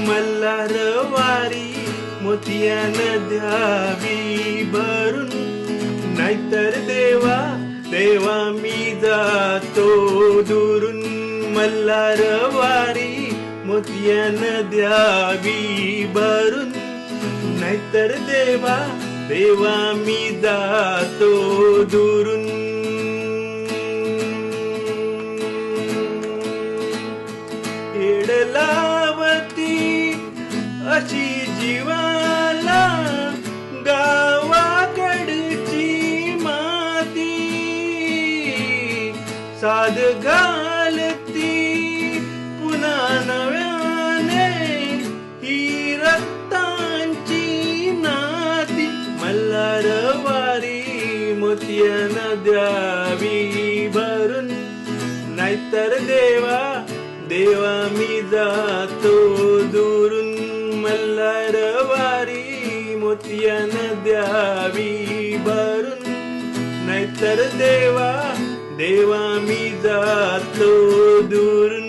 मल्हारवारी मोतियानं द्यावी भरून, नाहीतर देवा देवा मी जातो दुरून. मल्हारवारी मोतियानं द्यावी भरून, नाहीतर देवा देवा मी जातो दुरून. येड लावती अशी जीवाला गावाकडची माती, साध घालती पुन्हा नव्याने ही रक्तांची नाती. मल्हारवारी मोतियानं द्यावी भरून, नाहीतर देवा देवा मी जातो दुरून. मल्हारवारी मोतियानं द्यावी भरून, नाहीतर देवा देवा मी जातो दुरून.